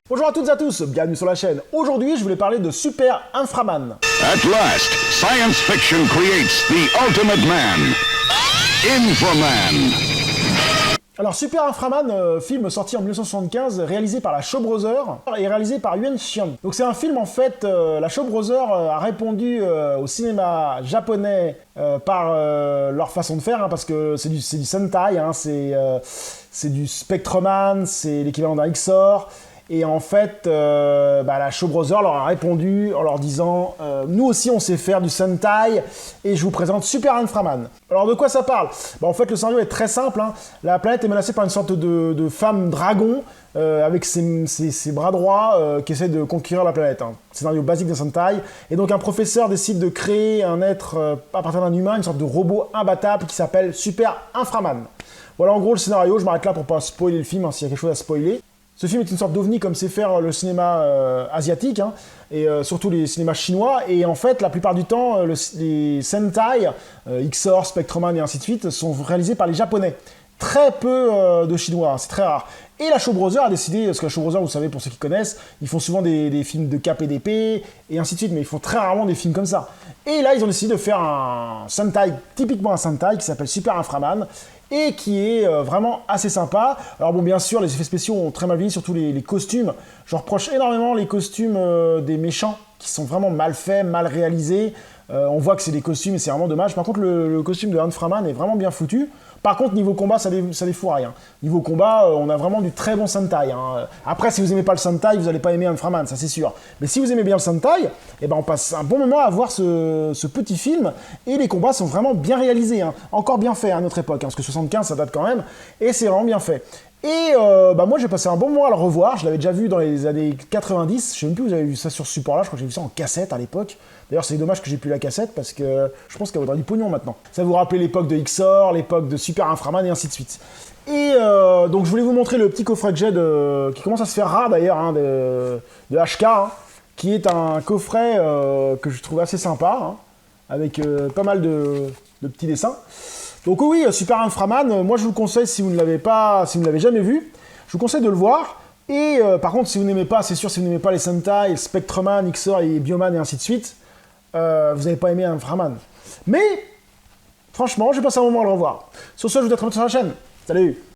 Bonjour à toutes et à tous, bienvenue sur la chaîne. Aujourd'hui, je voulais parler de Super Inframan. At last, science fiction creates the ultimate man, Inframan. Alors, Super Inframan, film sorti en 1975, réalisé par la Shaw Brothers et réalisé par Yuen Xian. Donc c'est un film, en fait, la Shaw Brothers a répondu au cinéma japonais par leur façon de faire, hein, parce que c'est du Sentai, hein, c'est du Spectreman, c'est l'équivalent d'un XOR. Et en fait, la Shaw Brothers leur a répondu en leur disant nous aussi on sait faire du Sentai et je vous présente Super Inframan. Alors de quoi ça parle? En fait le scénario est très simple, hein. La planète est menacée par une sorte de femme dragon avec ses bras droits qui essaie de conquérir la planète. Hein. Scénario basique de Sentai. Et donc un professeur décide de créer un être à partir d'un humain, une sorte de robot imbattable qui s'appelle Super Inframan. Voilà en gros le scénario, je m'arrête là pour pas spoiler le film, hein, s'il y a quelque chose à spoiler. Ce film est une sorte d'ovni comme sait faire le cinéma asiatique, hein, et surtout les cinémas chinois. Et en fait, la plupart du temps, les Sentai, XOR, Spectreman et ainsi de suite, sont réalisés par les Japonais. Très peu de Chinois, hein, c'est très rare. Et la Shaw Brothers a décidé, parce que la Shaw Brothers, vous savez, pour ceux qui connaissent, ils font souvent des films de cap et d'épée, et ainsi de suite, mais ils font très rarement des films comme ça. Et là, ils ont décidé de faire un Sentai, typiquement un Sentai, qui s'appelle Super Inframan, et qui est vraiment assez sympa. Alors bon, bien sûr, les effets spéciaux ont très mal vieilli, surtout les costumes. Je reproche énormément les costumes des méchants, qui sont vraiment mal faits, mal réalisés. On voit que c'est des costumes et c'est vraiment dommage. Par contre, le costume de Inframan est vraiment bien foutu. Par contre, niveau combat, ça défoue rien. Niveau combat, on a vraiment du très bon Sentai. Hein. Après, si vous aimez pas le Sentai, vous n'allez pas aimer Inframan, ça c'est sûr. Mais si vous aimez bien le Sentai, eh ben, on passe un bon moment à voir ce petit film. Et les combats sont vraiment bien réalisés. Hein. Encore bien faits à notre époque, hein, parce que 75, ça date quand même. Et c'est vraiment bien fait. Et moi, j'ai passé un bon moment à le revoir. Je l'avais déjà vu dans les années 90. Je sais même plus où vous avez vu ça sur ce support-là. Je crois que j'ai vu ça en cassette à l'époque. D'ailleurs, c'est dommage que j'ai plus la cassette parce que je pense qu'elle vaudra du pognon maintenant. Ça vous rappelle l'époque de XOR, l'époque de Super Inframan et ainsi de suite. Et donc, je voulais vous montrer le petit coffret que j'ai qui commence à se faire rare d'ailleurs, hein, de HK, hein, qui est un coffret que je trouve assez sympa, hein, avec pas mal de petits dessins. Donc oui, Super Inframan, moi je vous le conseille si vous ne l'avez jamais vu, je vous conseille de le voir. Et par contre, si vous n'aimez pas, c'est sûr, si vous n'aimez pas les Sentai, Spectreman, XOR et Bioman et ainsi de suite, vous n'allez pas aimer Inframan. Mais, franchement, j'ai passé un moment à le revoir. Sur ce, je vous dis à très bientôt sur la chaîne. Salut!